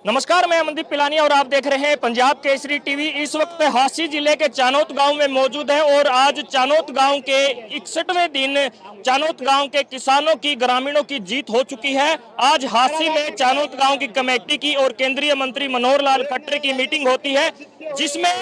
नमस्कार, मैं अमनदीप पिलानी और आप देख रहे हैं पंजाब केसरी टीवी। इस वक्त हांसी जिले के चानोत गांव में मौजूद है और आज चानोत गांव के 61वें दिन चानोत गांव के किसानों की, ग्रामीणों की जीत हो चुकी है। आज हांसी में चानोत गांव की कमेटी की और केंद्रीय मंत्री मनोहर लाल खट्टर की मीटिंग होती है, जिसमें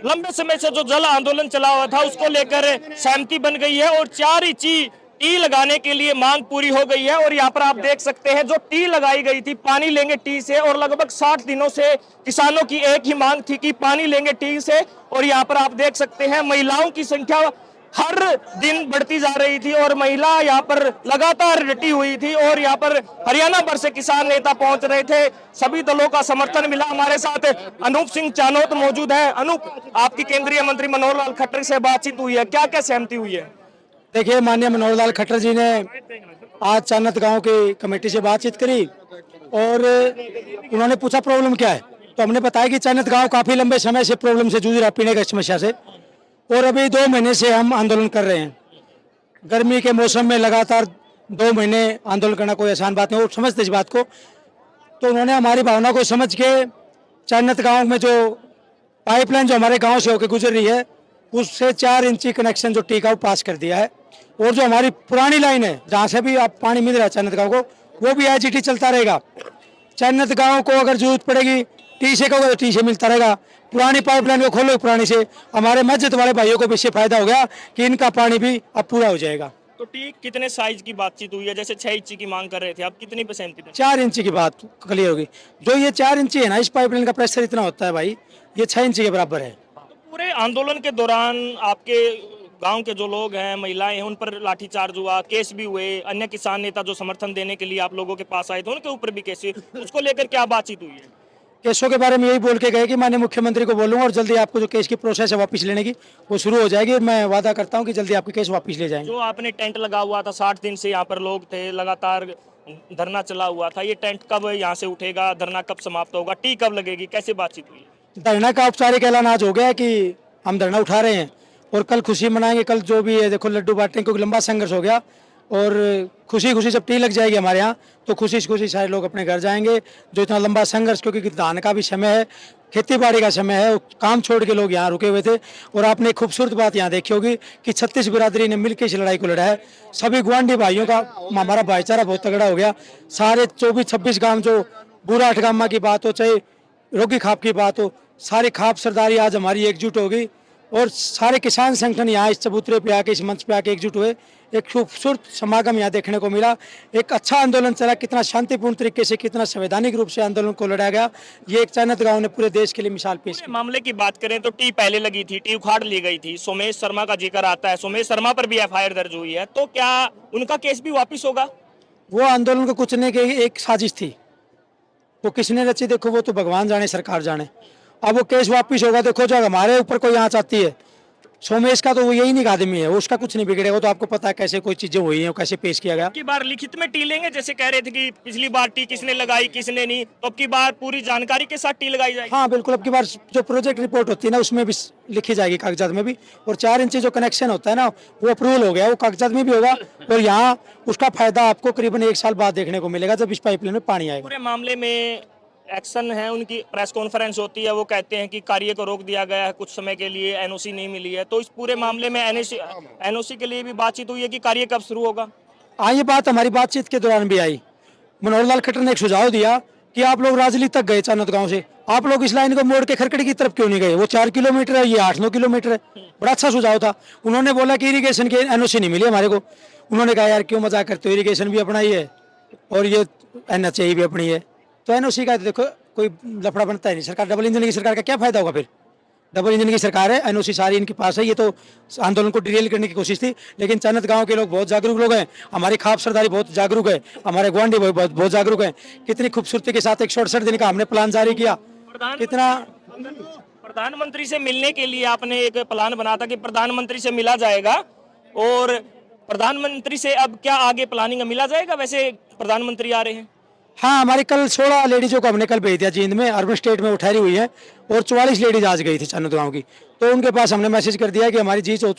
लंबे समय से जो जल आंदोलन चला हुआ था उसको लेकर सहमति बन गई है और 4 इंची टी लगाने के लिए मांग पूरी हो गई है। और यहाँ पर आप देख सकते हैं जो टी लगाई गई थी, पानी लेंगे टी से, और लगभग 60 दिनों से किसानों की एक ही मांग थी कि पानी लेंगे टी से। और यहाँ पर आप देख सकते हैं महिलाओं की संख्या हर दिन बढ़ती जा रही थी और महिला यहाँ पर लगातार डटी हुई थी। और यहाँ पर हरियाणा भर से किसान नेता पहुंच रहे थे, सभी दलों का समर्थन मिला। हमारे साथ अनूप सिंह चानोत मौजूद है। अनूप, आपकी केंद्रीय मंत्री मनोहर लाल खट्टर से बातचीत हुई है, क्या क्या सहमति हुई है? देखिए, माननीय मनोहर लाल खट्टर जी ने आज चानत गांव की कमेटी से बातचीत करी और उन्होंने पूछा प्रॉब्लम क्या है। तो हमने बताया कि चानत गांव काफी लंबे समय से प्रॉब्लम से जूझ रहा है, पीने की समस्या से, और अभी 2 महीने से हम आंदोलन कर रहे हैं। गर्मी के मौसम में लगातार 2 महीने आंदोलन करना कोई आसान बात नहीं, वो समझते इस बात को। तो उन्होंने हमारी भावना को समझ के चानत गाँव में जो पाइपलाइन जो हमारे गाँव से होकर गुजर रही है उससे 4 इंची कनेक्शन जो टीका वो पास कर दिया है। और जो हमारी पुरानी लाइन है जहाँ से भी आप पानी मिल रहा है चानत गांव को, वो भी एचजीटी चलता रहेगा। चानत गांव को अगर जरूरत पड़ेगी टी से कहोगे तो टी से मिलता रहेगा। पुरानी पाइपलाइन को खोलो पुरानी से, हमारे मस्जिद वाले भाइयों को भी इससे फायदा हो गया कि इनका पानी भी अब पूरा हो जाएगा। तो टी कितने साइज की बातचीत हुई है? जैसे 6 इंची की मांग कर रहे थे, आप कितनी पे सहमति? 4 इंची की बात क्लियर होगी। जो ये 4 इंची है ना, इस पाइपलाइन का प्रेशर इतना होता है भाई, ये 6 इंची के बराबर है। तो पूरे आंदोलन के दौरान आपके गांव के जो लोग हैं, महिलाएं हैं, उन पर लाठीचार्ज हुआ, केस भी हुए। अन्य किसान नेता जो समर्थन देने के लिए आप लोगों के पास आए थे उनके ऊपर भी केस हुए, उसको लेकर क्या बातचीत हुई है? केसों के बारे में यही बोल के गए कि माननीय मुख्यमंत्री को बोलूंगा और जल्दी आपको जो केस की प्रोसेस है वापस लेने की वो शुरू हो जाएगी। मैं वादा करता हूं कि जल्दी आपके केस वापस ले जाएंगे। जो आपने टेंट लगा हुआ था, 60 दिन से यहाँ पर लोग थे, लगातार धरना चला हुआ था, ये टेंट कब यहाँ से उठेगा? धरना कब समाप्त होगा? टी कब लगेगी? कैसे बातचीत हुई? धरना का औपचारिक ऐलान आज हो गया है कि हम धरना उठा रहे हैं और कल खुशी मनाएंगे। कल जो भी है देखो लड्डू बांटेंगे, क्योंकि लंबा संघर्ष हो गया। और खुशी खुशी जब टी लग जाएगी हमारे यहाँ तो खुशी खुशी सारे लोग अपने घर जाएंगे। जो इतना लंबा संघर्ष, क्योंकि धान का भी समय है, खेती बाड़ी का समय है, काम छोड़ के लोग यहाँ रुके हुए थे। और आपने एक खूबसूरत बात यहाँ देखी होगी कि 36 बिरादरी ने मिलकर इस लड़ाई को लड़ा है। सभी गुआंढी भाइयों का हमारा भाईचारा बहुत तगड़ा हो गया। सारे 24-26 गाँव, जो बूढ़ा अठगामा की बात हो चाहे रोगी खाप की बात हो, सारी खाप सरदारी आज हमारी एकजुट होगी और सारे किसान संगठन यहाँ इस चबूतरे पे आके, इस मंच पे आके एकजुट हुए। एक खूबसूरत समागम यहाँ देखने को मिला। एक अच्छा आंदोलन चला, कितना शांतिपूर्ण तरीके से, कितना संवैधानिक रूप से आंदोलन को लड़ाया गया। ये एक चानत गांव ने पूरे देश के लिए मिसाल पेश की। मामले की बात करें तो टी पहले लगी थी, टी उखाड़ ली गई थी, सोमेश शर्मा का जिक्र आता है, सोमेश शर्मा पर भी एफआईआर दर्ज हुई है, तो क्या उनका केस भी वापिस होगा? वो आंदोलन को कुचलने की एक साजिश थी, वो किसने रची देखो वो तो भगवान जाने, सरकार जाने। अब वो केस वापिस होगा। देखो जब हमारे ऊपर कोई आँच आती है, सोमेश का तो वो यही नहीं आदमी है, वो उसका कुछ नहीं बिगड़ेगा। तो आपको पता है कैसे कोई चीजें हुई हैं, कैसे पेश किया गया। अब की बार लिखित में टी लेंगे, जैसे कह रहे थे कि पिछली बार टी किसने लगाई किसने नहीं, तो अब की बार पूरी जानकारी के साथ टी लगाई जाएगी? हाँ बिल्कुल, अब की बार जो प्रोजेक्ट रिपोर्ट होती है ना उसमें भी लिखी जाएगी, कागजात में भी। और 4 इंची जो कनेक्शन होता है ना वो अप्रूवल हो गया, वो कागजात में भी होगा। और यहाँ उसका फायदा आपको करीबन 1 साल बाद देखने को मिलेगा जब इस पाइपलाइन में पानी आएगा। पूरे मामले में एक्शन है, उनकी प्रेस कॉन्फ्रेंस होती है, वो कहते हैं कि कार्य को रोक दिया गया है कुछ समय के लिए, एनओसी नहीं मिली है। तो इस पूरे मामले में एनओसी के लिए भी बातचीत हुई है कि कार्य कब शुरू होगा? हाँ, ये बात हमारी बातचीत के दौरान भी आई। मनोहर लाल खट्टर ने एक सुझाव दिया कि आप लोग राजली तक गए चानत गांव से, आप लोग इस लाइन को मोड़ के खरकड़ी की तरफ क्यों नहीं गए? वो 4 किलोमीटर है, ये 8-9 किलोमीटर है। बड़ा अच्छा सुझाव था। उन्होंने बोला कि इरिगेशन की एनओसी नहीं मिली हमारे को। उन्होंने कहा यार क्यों मजाक करते हो, इरिगेशन भी अपना ही है और ये एनएचए भी अपनी है, तो एनओसी का देखो कोई लफड़ा बनता है नहीं। सरकार डबल इंजन की सरकार का क्या फायदा होगा? फिर डबल इंजन की सरकार है, एनओसी सारी इनके पास है। ये तो आंदोलन को डिरेल करने की कोशिश थी, लेकिन चानत गांव के लोग बहुत जागरूक लोग हैं, हमारी खाप सरदारी बहुत जागरूक है, हमारे गुआंढी बहुत जागरूक हैं। कितनी खूबसूरती के साथ एक 67 दिन का हमने प्लान जारी किया। कितना प्रधानमंत्री से मिलने के लिए आपने एक प्लान बना था कि प्रधानमंत्री से मिला जाएगा, और प्रधानमंत्री से अब क्या आगे प्लानिंग मिला जाएगा? वैसे प्रधानमंत्री आ रहे हैं। हाँ, हमारी कल 16 लेडीजों को हमने कल भेज दिया जींद में, अर्बन स्टेट में वो ठहरी हुई है, और 44 लेडीज आज गई थी चानत गांव की। तो उनके पास हमने मैसेज कर दिया कि हमारी जीत हो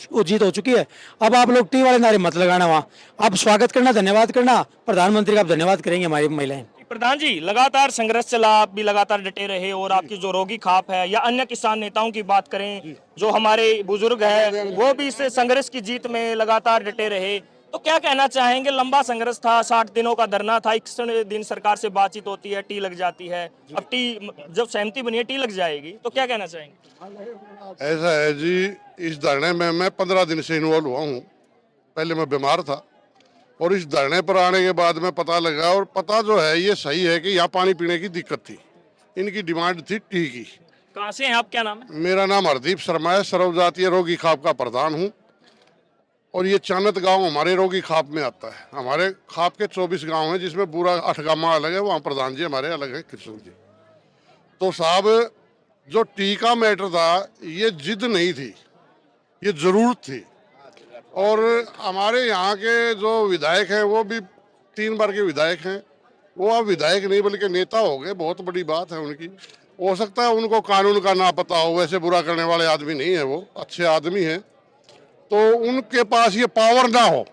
चुकी है, अब आप लोग टी वाले नारे मत लगाना वहाँ, आप स्वागत करना, धन्यवाद करना, प्रधानमंत्री का आप धन्यवाद करेंगे हमारी महिलाएं। प्रधान जी, लगातार संघर्ष चला, आप भी लगातार डटे रहे और आपकी जो रोगी खाप है या अन्य किसान नेताओं की बात करें, जो हमारे बुजुर्ग हैं वो भी इस संघर्ष की जीत में लगातार डटे रहे। तो क्या कहना चाहेंगे? लंबा संघर्ष था, 60 दिनों का धरना था, 61 दिन सरकार से बातचीत होती है, टी लग जाती है। अब टी जब सहमति बनी है, टी लग जाएगी, तो क्या कहना चाहेंगे? ऐसा है जी, इस धरने में मैं 15 दिन से इन्वॉल्व हुआ हूँ। पहले मैं बीमार था और इस धरने पर आने के बाद में पता लगा, और पता जो है ये सही है कि यहाँ पानी पीने की दिक्कत थी। इनकी डिमांड थी टी की। कहाँ से हैं आप? क्या नाम है? मेरा नाम हरदीप शर्मा है, सर्वजातीय रोगी खाप का प्रधान हूँ। और ये चानत गांव हमारे रोगी खाप में आता है। हमारे खाप के 24 गांव हैं, जिसमें पूरा अठगामा अलग है, वहाँ प्रधान जी हमारे अलग है, कृष्ण जी। तो साहब, जो टी का मैटर था, ये जिद नहीं थी, ये जरूरत थी। और हमारे यहाँ के जो विधायक हैं वो भी 3 बार के विधायक हैं। वो अब विधायक नहीं बल्कि नेता हो गए, बहुत बड़ी बात है उनकी। हो सकता है उनको कानून का ना पता हो, वैसे बुरा करने वाले आदमी नहीं है, वो अच्छे आदमी हैं। तो उनके पास ये पावर ना हो,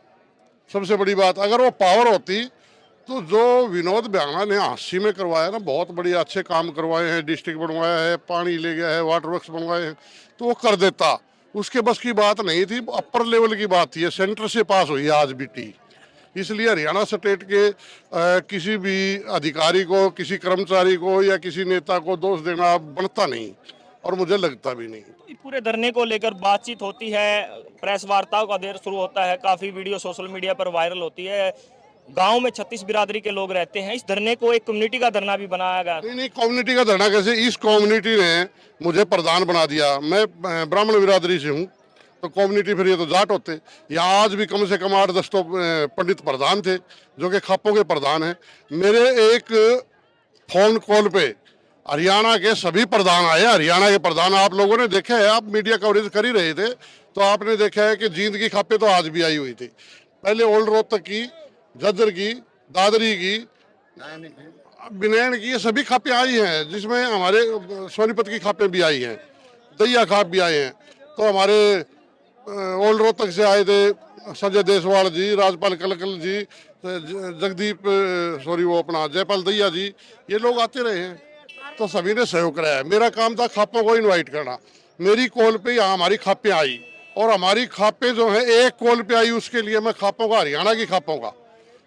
सबसे बड़ी बात। अगर वो पावर होती तो जो विनोद भांगा ने हांसी में करवाया ना, बहुत बढ़िया अच्छे काम करवाए हैं, डिस्ट्रिक्ट बनवाया है, पानी ले गया है, वाटर वर्क्स बनवाए हैं, तो वो कर देता। उसके बस की बात नहीं थी, अपर लेवल की बात थी। सेंटर से पास हुई है आज भी टी। इसलिए हरियाणा स्टेट के किसी भी अधिकारी को, किसी कर्मचारी को या किसी नेता को दोष देना बनता नहीं, और मुझे लगता भी नहीं। पूरे धरने को लेकर बातचीत होती है, प्रेस वार्ताओं का देर शुरू होता है, काफी वीडियो सोशल मीडिया पर वायरल होती है। गांव में 36 बिरादरी के लोग रहते हैं। इस धरने को एक कम्युनिटी का धरना भी बनाया गया। नहीं, कम्युनिटी का धरना कैसे? इस कम्युनिटी ने मुझे प्रधान बना दिया। मैं ब्राह्मण बिरादरी से हूँ, तो कम्युनिटी फिर ये तो जाट होते। यहाँ आज भी कम से कम 8-10 तो पंडित प्रधान थे, जो कि खापों के प्रधान हैं। मेरे एक फोन कॉल पे हरियाणा के सभी प्रधान आए। हरियाणा के प्रधान आप लोगों ने देखा है, आप मीडिया कवरेज कर ही रहे थे, तो आपने देखा है कि जींद की खापें तो आज भी आई हुई थी। पहले ओल्ड रोहतक की, झज्जर की, दादरी की, बिनैन की, ये सभी खापें आई हैं, जिसमें हमारे सोनीपत की खापें भी आई हैं, दैया खाप भी आए हैं। तो हमारे ओल्ड रोहतक से आए थे संजय देसवाल जी, राजपाल कलकल जी, जगदीप वो अपना जयपाल दैया जी, ये लोग आते रहे हैं, तो सभी ने सहयोग कराया है। मेरा काम था खापों को इनवाइट करना। मेरी कॉल पे यहाँ हमारी खापें आई, और हमारी खापें जो है एक कॉल पे आई, उसके लिए मैं खापों का, हरियाणा की खापों का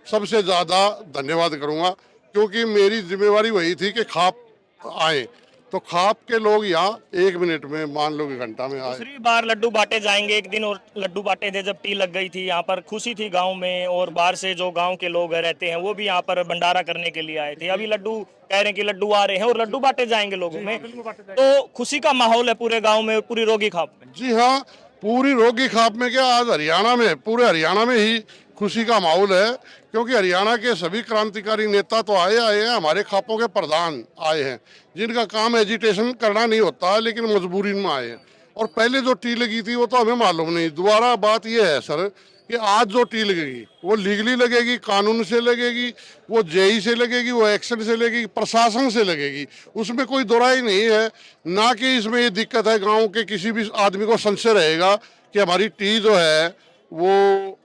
सबसे ज़्यादा धन्यवाद करूँगा, क्योंकि मेरी जिम्मेवारी वही थी कि खाप आए। तो खाप के लोग यहाँ 1 मिनट में, मान लो कि घंटा में आए। दूसरी बार लड्डू बांटे जाएंगे। एक दिन और लड्डू बांटे थे जब टी लग गई थी, यहाँ पर खुशी थी गांव में, और बाहर से जो गांव के लोग रहते हैं वो भी यहाँ पर भंडारा करने के लिए आए थे। अभी लड्डू कह रहे हैं कि लड्डू आ रहे हैं और लड्डू बांटे जाएंगे लोगों में, तो खुशी का माहौल है पूरे गाँव में, पूरी रोगी खाप में। जी हाँ, पूरी रोगी खाप में क्या, आज हरियाणा में, पूरे हरियाणा में ही खुशी का माहौल है, क्योंकि हरियाणा के सभी क्रांतिकारी नेता तो आए हैं। हमारे खापों के प्रधान आए हैं, जिनका काम एजिटेशन करना नहीं होता, लेकिन मजबूरी में आए हैं। और पहले जो टी लगी थी वो तो हमें मालूम नहीं। दोबारा बात यह है सर कि आज जो टी लगेगी वो लीगली लगेगी, कानून से लगेगी, वो जेई से लगेगी, वो एक्शन से लगेगी, प्रशासन से लगेगी, उसमें कोई दोराई नहीं है। ना कि इसमें ये दिक्कत है, गाँव के किसी भी आदमी को संशय रहेगा कि हमारी टी जो है वो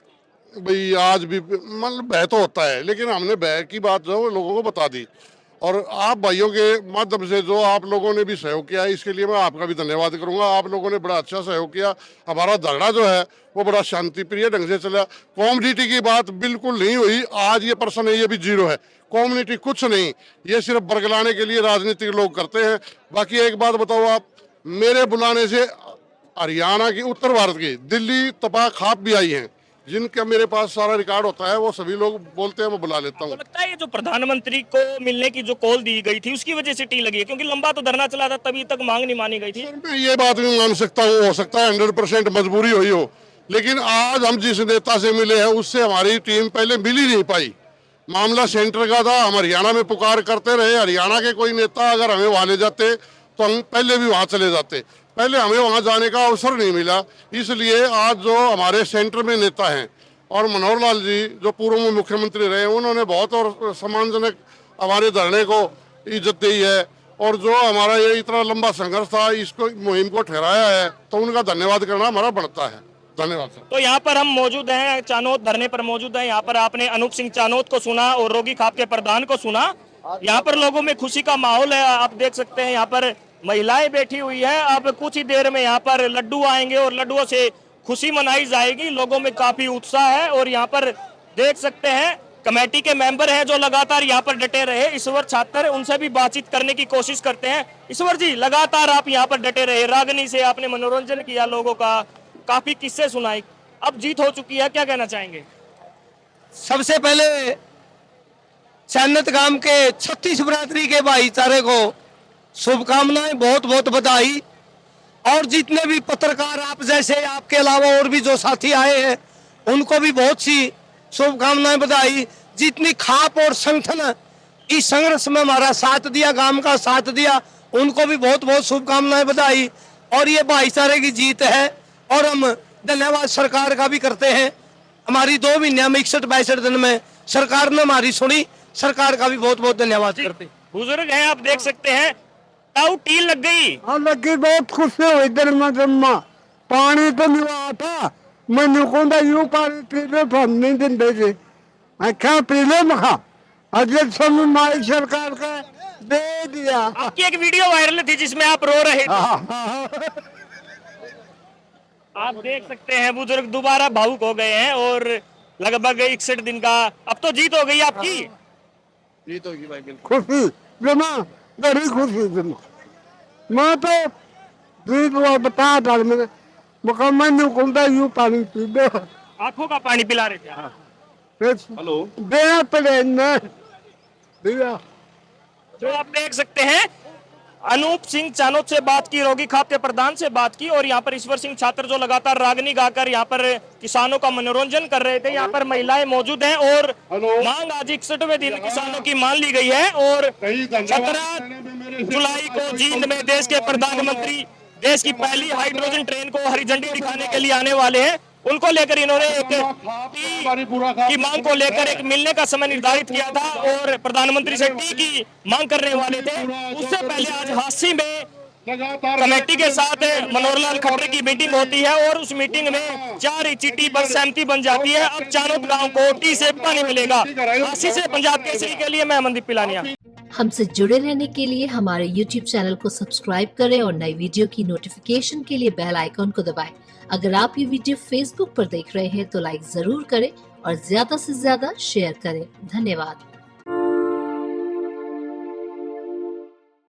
भाई आज भी, मतलब भय तो होता है, लेकिन हमने भय की बात जो है लोगों को बता दी। और आप भाइयों के माध्यम से जो आप लोगों ने भी सहयोग किया है, इसके लिए मैं आपका भी धन्यवाद करूंगा। आप लोगों ने बड़ा अच्छा सहयोग किया। हमारा धरना जो है वो बड़ा शांति प्रिय ढंग से चला। कम्युनिटी की बात बिल्कुल नहीं हुई। आज ये पर्सन है, ये भी जीरो है। कम्युनिटी कुछ नहीं, ये सिर्फ बरगलाने के लिए राजनीतिक लोग करते हैं। बाकी एक बात बताओ, आप मेरे बुलाने से हरियाणा की, उत्तर भारत की, दिल्ली तपा खाप भी आई हैं, जिनका मेरे पास सारा रिकॉर्ड होता है। वो सभी लोग बोलते हैं, मैं बुला लेता हूँ। लगता है ये जो प्रधानमंत्री को मिलने की जो कॉल दी गई थी उसकी वजह से टी लगी है, क्योंकि लंबा तो धरना चला था, तभी तक मांग नहीं मानी गई थी। मैं ये बात भी मान सकता हूँ, हो सकता है 100% मजबूरी हुई हो, लेकिन आज हम जिस नेता से मिले हैं उससे हमारी टीम पहले मिल ही नहीं पाई। मामला सेंटर का था, हम हरियाणा में पुकार करते रहे। हरियाणा के कोई नेता अगर हमें वहाँ ले जाते तो हम पहले भी वहाँ चले जाते, पहले हमें वहाँ जाने का अवसर नहीं मिला। इसलिए आज जो हमारे सेंटर में नेता हैं, और मनोहर लाल जी जो पूर्व में मुख्यमंत्री रहे, उन्होंने बहुत और सम्मानजनक हमारे धरने को इज्जत दी है। और जो हमारा ये इतना लंबा संघर्ष था, इसको मुहिम को ठहराया है, तो उनका धन्यवाद करना हमारा बनता है। धन्यवाद सर। तो यहाँ पर हम मौजूद हैं, चानोद धरने पर मौजूद हैं। यहाँ पर आपने अनूप सिंह चानोद को सुना और रोगी खाप के प्रधान को सुना। यहाँ पर लोगों में खुशी का माहौल है। आप देख सकते हैं यहाँ पर महिलाएं बैठी हुई है। अब कुछ ही देर में यहाँ पर लड्डू आएंगे और लड्डुओं से खुशी मनाई जाएगी। लोगों में काफी उत्साह है और यहाँ पर देख सकते हैं कमेटी के मेंबर हैं जो लगातार यहाँ पर डटे रहे। ईश्वर छात्र, उनसे भी बातचीत करने की कोशिश करते हैं। ईश्वर जी, लगातार आप यहाँ पर डटे रहे, रागनी से आपने मनोरंजन किया लोगों का, काफी किस्से सुनाई, अब जीत हो चुकी है, क्या कहना चाहेंगे? सबसे पहले चानत गांव के 36 बिरादरी के भाईचारे को शुभकामनाएं, बहुत बहुत बधाई। और जितने भी पत्रकार आप जैसे, आपके अलावा और भी जो साथी आए हैं, उनको भी बहुत सी शुभकामनाएं, बधाई। जितनी खाप और संगठन इस संघर्ष में हमारा साथ दिया, गांव का साथ दिया, उनको भी बहुत बहुत शुभकामनाएं, बधाई। और ये भाईचारे की जीत है और हम धन्यवाद सरकार का भी करते हैं। हमारी 2 महीने में 61-62 दिन में सरकार ने हमारी सुनी, सरकार का भी बहुत बहुत धन्यवाद करते हैं। बुजुर्ग हैं, आप देख सकते हैं, ताऊ टील लग गई। हाँ लगी, बहुत खुशी हुई दिल में जम्मा। पानी तो नहीं हुआ था, मैंने कहता यूं पानी पी लो तो हम नहीं देते थे। मैं क्या पी ले, मखा अजय समय माई सरकार का दे दिया। आपकी एक वीडियो वायरल थी जिसमें आप रो रहे थे। आप देख सकते हैं बुजुर्ग दोबारा भावुक हो गए हैं और लगभग 61 दिन का अब तो जीत हो गई आपकी। जीत होगी भाई, बिल्कुल खुशी जमा, बड़ी खुशी जमा। मैं तो जीत हुआ बता डाल मैंने, मका मैंने कहता यूं पानी पी लो। आंखों का पानी पिला रहे थे। हेलो दे पड़े न दिया। जो आप देख सकते हैं, अनूप सिंह चानोद से बात की, रोगी खाप के प्रधान से बात की और यहाँ पर ईश्वर सिंह छात्र जो लगातार रागनी गाकर यहाँ पर किसानों का मनोरंजन कर रहे थे। यहाँ पर महिलाएं मौजूद हैं और मांग आज 61वें दिन किसानों की मान ली गई है और 17 जुलाई को जींद में देश के प्रधानमंत्री देश की पहली हाइड्रोजन ट्रेन को हरी झंडी दिखाने के लिए आने वाले हैं। उनको लेकर इन्होंने एक टी की मांग को लेकर एक मिलने का समय निर्धारित किया था और प्रधानमंत्री से टी की मांग करने वाले थे। उससे पहले आज हांसी में कमेटी के साथ मनोहरलाल खट्टर की मीटिंग होती है और उस मीटिंग में 4 चिट्ठी पर सहमति बन जाती है। अब चानोद गांव को टी से पानी मिलेगा। हांसी से पंजाब केसरी के लिए मैं मनदीप पिलानिया। हमसे जुड़े रहने के लिए हमारे YouTube चैनल को सब्सक्राइब करें और नई वीडियो की नोटिफिकेशन के लिए बेल आइकॉन को दबाएं। अगर आप ये वीडियो Facebook पर देख रहे हैं तो लाइक जरूर करें और ज्यादा से ज्यादा शेयर करें। धन्यवाद।